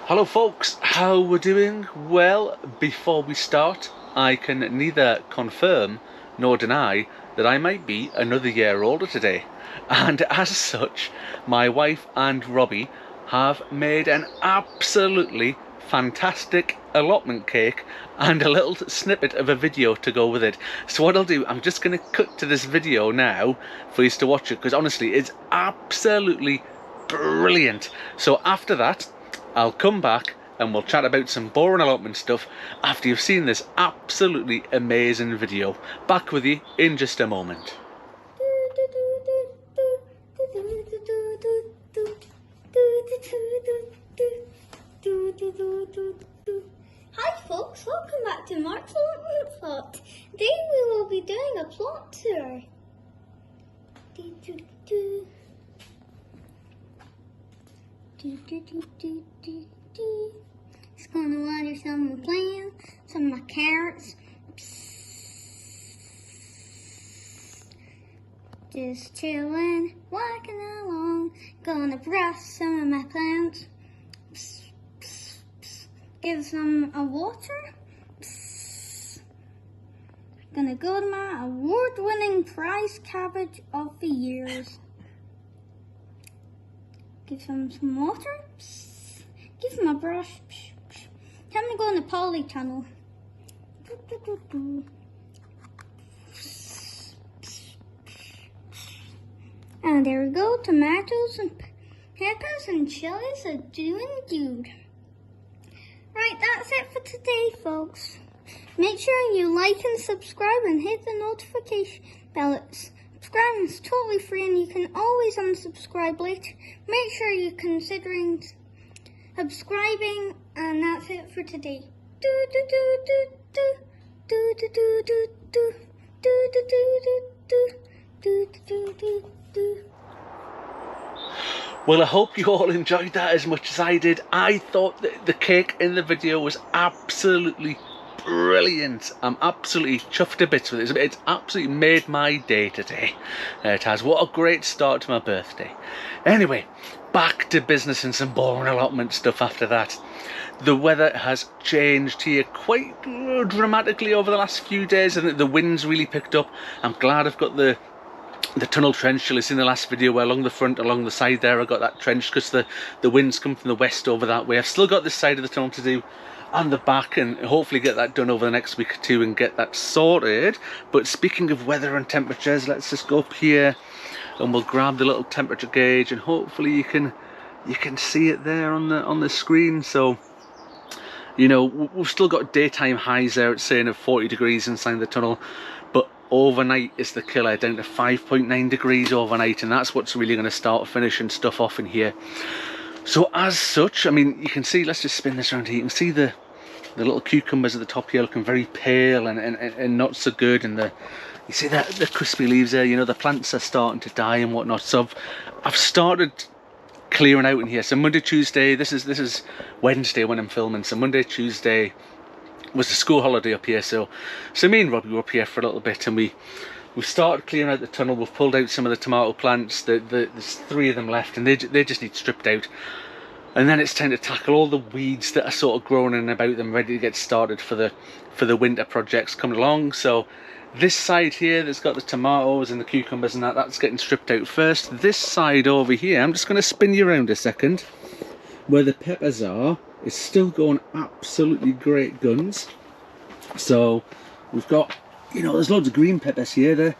Hello folks, how we're doing? Well, before we start, I can neither confirm nor deny that I might be another year older today. And as such, my wife and Robbie have made an absolutely fantastic allotment cake and a little snippet of a video to go with it. So what I'll do, I'm just going to cut to this video now for you to watch it, because honestly it's absolutely brilliant. So after that I'll come back and we'll chat about some boring allotment stuff after you've seen this absolutely amazing video. Back with you in just a moment. Hi folks, welcome back to Mark's Allotment Plot. Today we will be doing a plot tour. Just gonna water some of my plants, some of my carrots. Just chilling, walking along. Gonna brush some of my plants. Give some water. Gonna go to my award-winning prize cabbage of the years. Give them some water. Give them a brush. Time to go in the polytunnel. And there we go. Tomatoes and peppers and chilies are doing good. Right, that's it for today, folks. Make sure you like and subscribe and hit the notification bell. Subscribing is totally free and you can always unsubscribe later. Make sure you're considering subscribing, and that's it for today. Well, I hope you all enjoyed that as much as I did. I thought that the cake in the video was absolutely brilliant. I'm absolutely chuffed to bits with it. It's absolutely made my day today. It has. What a great start to my birthday. Anyway, back to business and some boring allotment stuff after that. The weather has changed here quite dramatically over the last few days, and the wind's really picked up. I'm glad I've got the tunnel trench. You'll have seen the last video where along the front, along the side there, I got that trench because the winds come from the west over that way. I've still got this side of the tunnel to do and the back, and hopefully get that done over the next week or two and get that sorted. But speaking of weather and temperatures, let's just go up here and we'll grab the little temperature gauge, and hopefully you can see it there on the screen. So you know, we've still got daytime highs there at saying of 40 degrees inside the tunnel, but overnight is the killer, down to 5.9 degrees overnight, and that's what's really going to start finishing stuff off in here. So as such, I mean, you can see, let's just spin this around here, you can see the little cucumbers at the top here looking very pale and not so good, and you see that the crispy leaves there, you know, the plants are starting to die and whatnot. So I've started clearing out in here. So Monday, Tuesday, this is Wednesday when I'm filming, so Monday, Tuesday was the school holiday up here, so me and Robbie were up here for a little bit, and we started clearing out the tunnel. We've pulled out some of the tomato plants. There's 3 of them left, and they just need stripped out, and then it's time to tackle all the weeds that are sort of growing in about them, ready to get started for the winter projects coming along. So this side here that's got the tomatoes and the cucumbers and that's getting stripped out first. This side over here, I'm just going to spin you around a second, where the peppers are, is still going absolutely great guns. So we've got, you know, there's loads of green peppers here. There,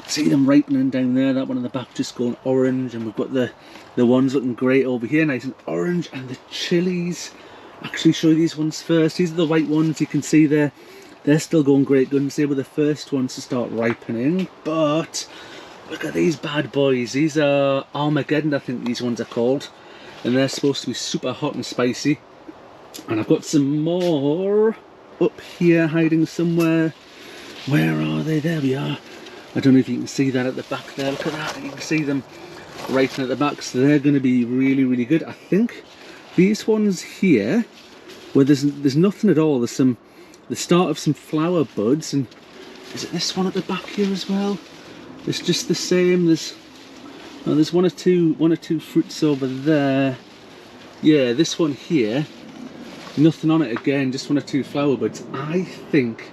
see them ripening down there. That one in the back just going orange, and we've got the ones looking great over here, nice and orange. And the chilies, actually show you these ones first. These are the white ones. You can see they're still going great guns. They were the first ones to start ripening, but look at these bad boys. These are Armageddon, I think these ones are called, and they're supposed to be super hot and spicy. And I've got some more up here hiding somewhere. Where are they? There we are. I don't know if you can see that at the back there. Look at that. You can see them right at the back. So they're going to be really, really good. I think these ones here, where there's nothing at all. There's the start of some flower buds, and is it this one at the back here as well? It's just the same. There's one or two fruits over there. Yeah, this one here Nothing on it again, just 1 or 2 flower buds. I think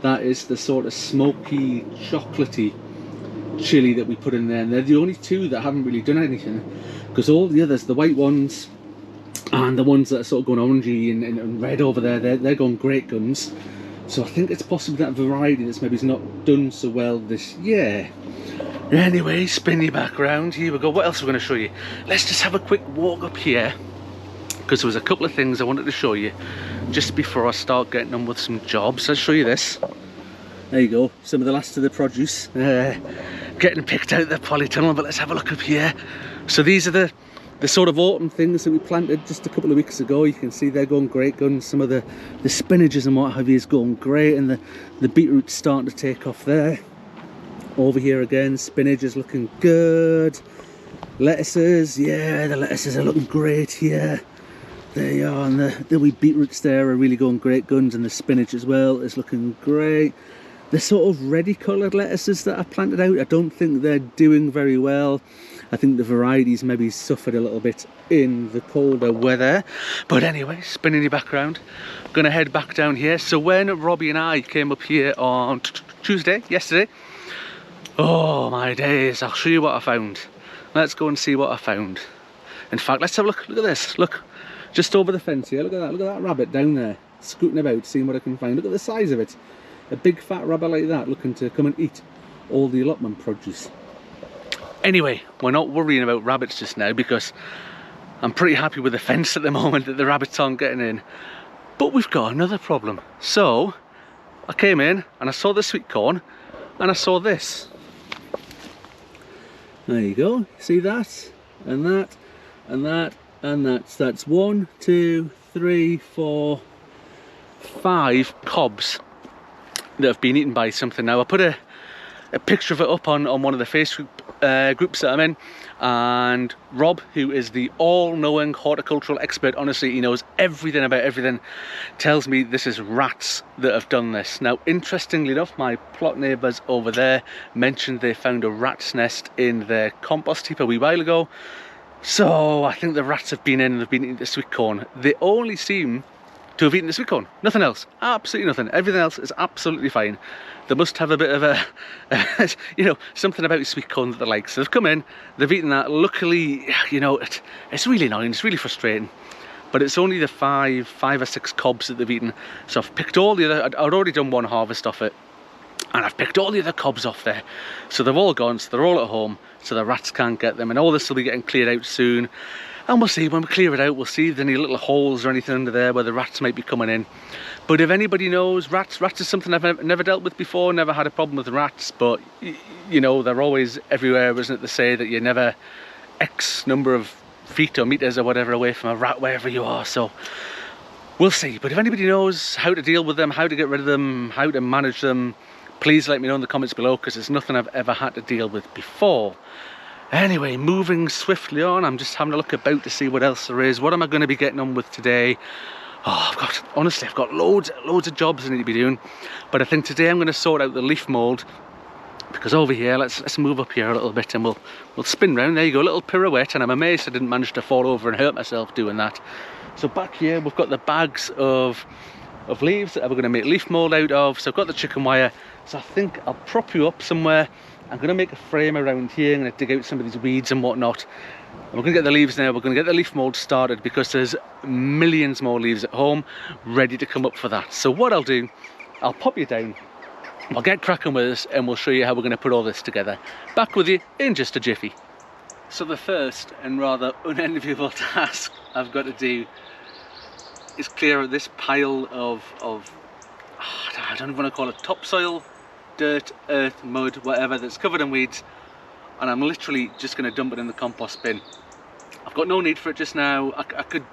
that is the sort of smoky, chocolatey chili that we put in there, and they're the only 2 that haven't really done anything, because all the others, the white ones and the ones that are sort of going orangey and red over there, they're going great guns. So I think it's possibly that variety that's maybe not done so well this year. Anyway, spin you back round. Here we go. What else are we going to show you? Let's just have a quick walk up here, because there was a couple of things I wanted to show you just before I start getting on with some jobs. Let's show you this. There you go, some of the last of the produce getting picked out the polytunnel, but let's have a look up here. So these are the sort of autumn things that we planted just a couple of weeks ago. You can see they're going great guns. Some of the spinaches and what have you is going great, and the beetroot's starting to take off there. Over here again, spinach is looking good. Lettuces, yeah, the lettuces are looking great here. There you are, and the wee beetroots there are really going great guns, and the spinach as well is looking great. The sort of reddy coloured lettuces that I planted out, I don't think they're doing very well. I think the varieties maybe suffered a little bit in the colder weather. But anyway, spinning you back around, gonna head back down here. So when Robbie and I came up here on Tuesday, yesterday, oh my days, I'll show you what I found. Let's go and see what I found. In fact, let's have a look at this, look. Just over the fence here, look at that rabbit down there, scooting about, seeing what I can find. Look at the size of it. A big fat rabbit like that looking to come and eat all the allotment produce. Anyway, we're not worrying about rabbits just now, because I'm pretty happy with the fence at the moment that the rabbits aren't getting in. But we've got another problem. So I came in and I saw the sweet corn and I saw this. There you go, see that? And that, and that, and that. So that's 1, 2, 3, 4, 5 cobs that have been eaten by something. Now I put a picture of it up on one of the Facebook groups that I'm in, and Rob, who is the all-knowing horticultural expert, honestly he knows everything about everything, tells me this is rats that have done this. Now interestingly enough, my plot neighbours over there mentioned they found a rat's nest in their compost heap a wee while ago. So I think the rats have been in and they've been eating the sweet corn. They only seem to have eaten the sweet corn, nothing else, absolutely nothing. Everything else is absolutely fine. They must have a bit of a, you know, something about sweet corn that they like. So they've come in, they've eaten that. Luckily, you know, it's really annoying, it's really frustrating. But it's only the five or six cobs that they've eaten. So I've picked all the other, I'd already done one harvest off it, and I've picked all the other cobs off there. So they've all gone, so they're all at home, so the rats can't get them. And all this will be getting cleared out soon. And we'll see, when we clear it out, we'll see if there are any little holes or anything under there where the rats might be coming in. But if anybody knows, rats is something I've never dealt with before, never had a problem with rats, but you know, they're always everywhere, isn't it? They say that you're never X number of feet or meters or whatever away from a rat wherever you are, so we'll see. But if anybody knows how to deal with them, how to get rid of them, how to manage them, please let me know in the comments below, because it's nothing I've ever had to deal with before. Anyway, moving swiftly on, I'm just having a look about to see what else there is. What am I going to be getting on with today? Oh, honestly, I've got loads of jobs I need to be doing. But I think today I'm going to sort out the leaf mould, because over here, let's move up here a little bit and we'll spin round. There you go, a little pirouette, and I'm amazed I didn't manage to fall over and hurt myself doing that. So back here, we've got the bags of leaves that we're going to make leaf mould out of. So I've got the chicken wire, so I think I'll prop you up somewhere. I'm going to make a frame around here. I'm going to dig out some of these weeds and whatnot. And we're going to get the leaves now. We're going to get the leaf mould started, because there's millions more leaves at home ready to come up for that. So what I'll do, I'll pop you down, we'll get cracking with this, and we'll show you how we're going to put all this together. Back with you in just a jiffy. So the first and rather unenviable task I've got to do is clear out this pile of I don't even want to call it topsoil, dirt, earth, mud, whatever, that's covered in weeds, and I'm literally just going to dump it in the compost bin. I've got no need for it just now. I could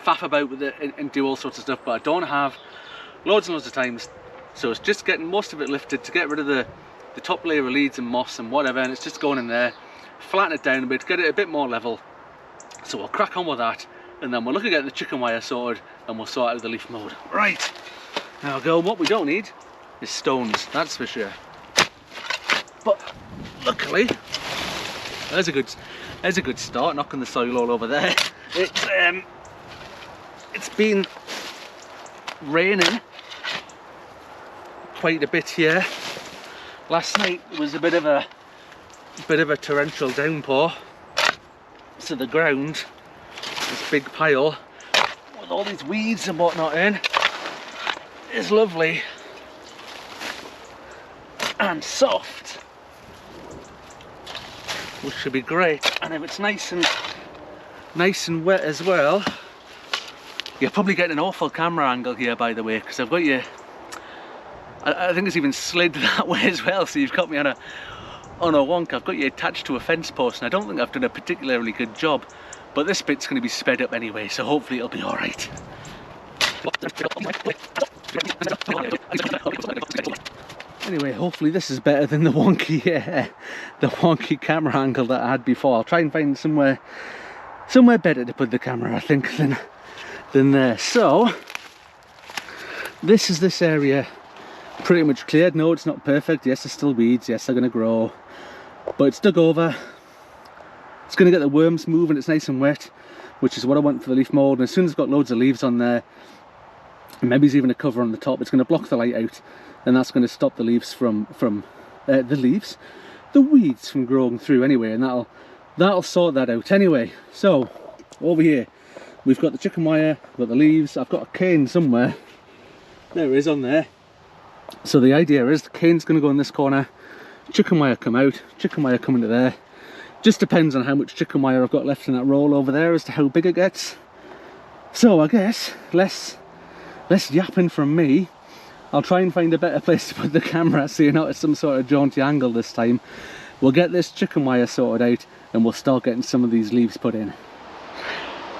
faff about with it and do all sorts of stuff, but I don't have loads and loads of times, so it's just getting most of it lifted to get rid of the top layer of leaves and moss and whatever, and it's just going in there, flatten it down a bit, get it a bit more level. So we'll crack on with that, and then we'll look at getting the chicken wire sorted, and we'll sort out the leaf mould. Right, now go, what we don't need is stones, that's for sure. But luckily, there's a good start, knocking the soil all over there. It's been raining quite a bit here. Last night was a bit of a torrential downpour, so the ground, this big pile with all these weeds and whatnot in, is lovely and soft, which should be great. And if it's nice and wet as well, you're probably getting an awful camera angle here, by the way, because I've got you, I think it's even slid that way as well, so you've got me on a wonk. I've got you attached to a fence post, and I don't think I've done a particularly good job, but this bit's going to be sped up anyway, so hopefully it'll be all right. Anyway, hopefully this is better than the wonky camera angle that I had before. I'll try and find somewhere better to put the camera, I think, than there. So this is this area pretty much cleared. No, it's not perfect. Yes, there's still weeds. Yes, they're going to grow, but it's dug over. It's going to get the worms moving. It's nice and wet, which is what I want for the leaf mould. And as soon as I've got loads of leaves on there, and maybe there's even a cover on the top, it's going to block the light out, and that's going to stop the leaves the weeds from growing through anyway, and that'll sort that out anyway. So over here we've got the chicken wire, we've got the leaves, I've got a cane somewhere. There it is on there. So the idea is the cane's going to go in this corner, chicken wire come out, chicken wire come into there. Just depends on how much chicken wire I've got left in that roll over there as to how big it gets. So I guess less yapping from me. I'll try and find a better place to put the camera so you're not at some sort of jaunty angle this time. We'll get this chicken wire sorted out and we'll start getting some of these leaves put in.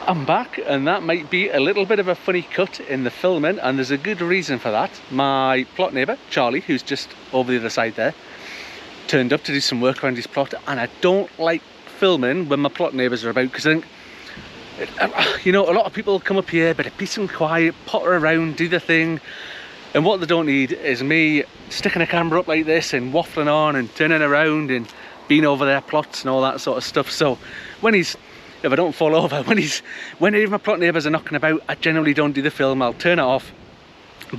I'm back, and that might be a little bit of a funny cut in the filming, and there's a good reason for that. My plot neighbour, Charlie, who's just over the other side there, turned up to do some work around his plot, and I don't like filming when my plot neighbours are about, because I think, you know, a lot of people come up here, a bit of peace and quiet, potter around, do their thing, and what they don't need is me sticking a camera up like this and waffling on and turning around and being over their plots and all that sort of stuff. So if I don't fall over, when any of my plot neighbours are knocking about, I generally don't do the film. I'll turn it off.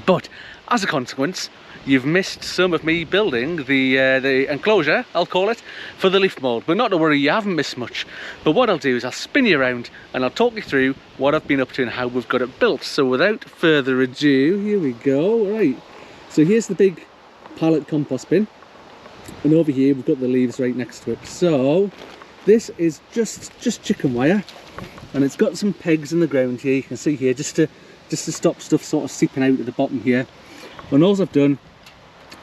But as a consequence, you've missed some of me building the enclosure, I'll call it, for the leaf mould. But not to worry, you haven't missed much. But what I'll do is I'll spin you around and I'll talk you through what I've been up to and how we've got it built. So without further ado, here we go. Right, so here's the big pallet compost bin, and over here we've got the leaves right next to it. So this is just chicken wire, and it's got some pegs in the ground here, you can see here, just to stop stuff sort of seeping out at the bottom here. And all I've done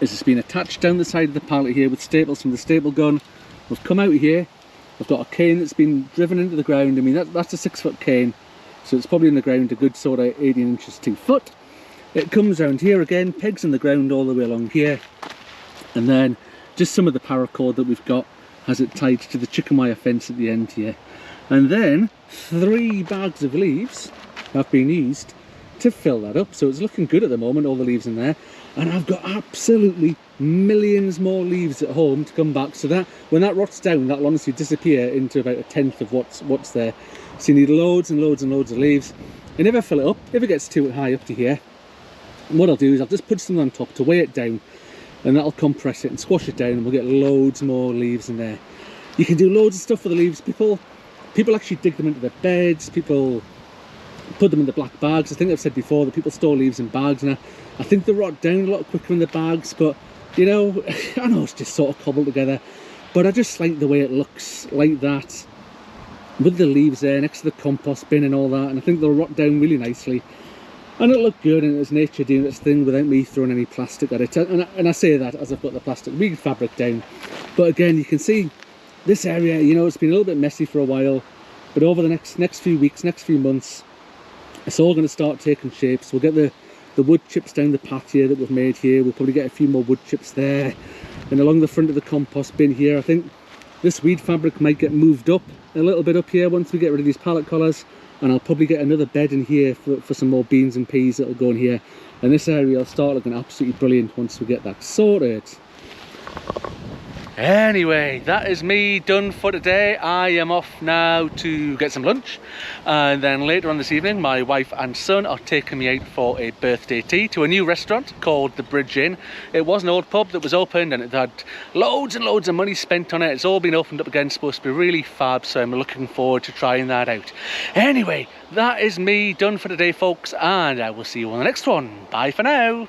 is it's been attached down the side of the pallet here with staples from the staple gun. We've come out here, I've got a cane that's been driven into the ground. I mean, that's a 6-foot cane, so it's probably in the ground a good sort of 18 inches, 2 foot. It comes round here again, pegs in the ground all the way along here, and then just some of the paracord that we've got has it tied to the chicken wire fence at the end here. And then 3 bags of leaves have been used to fill that up, so it's looking good at the moment, all the leaves in there. And I've got absolutely millions more leaves at home to come back, so that when that rots down, that'll honestly disappear into about a tenth of what's there. So you need loads and loads and loads of leaves. And if I fill it up, if it gets too high up to here, what I'll do is I'll just put something on top to weigh it down, and that'll compress it and squash it down, and we'll get loads more leaves in there. You can do loads of stuff with the leaves. People actually dig them into their beds, people put them in the black bags. I think I've said before that people store leaves in bags, and I think they rot down a lot quicker in the bags, but you know, I know it's just sort of cobbled together, but I just like the way it looks like that, with the leaves there next to the compost bin and all that, and I think they'll rot down really nicely. And it'll look good, and it's nature doing its thing without me throwing any plastic at it. And I say that as I've got the plastic weed fabric down. But again, you can see this area, you know, it's been a little bit messy for a while. But over the next few weeks, next few months, it's all going to start taking shape. So we'll get the wood chips down the path here that we've made here. We'll probably get a few more wood chips there. And along the front of the compost bin here, I think this weed fabric might get moved up a little bit up here once we get rid of these pallet collars. And I'll probably get another bed in here for some more beans and peas that'll go in here. And this area will start looking absolutely brilliant once we get that sorted. Anyway, that is me done for today. I am off now to get some lunch, and then later on this evening my wife and son are taking me out for a birthday tea to a new restaurant called the Bridge Inn. It was an old pub that was opened and it had loads and loads of money spent on it. It's all been opened up again, supposed to be really fab, so I'm looking forward to trying that out. Anyway, that is me done for today folks, and I will see you on the next one. Bye for now.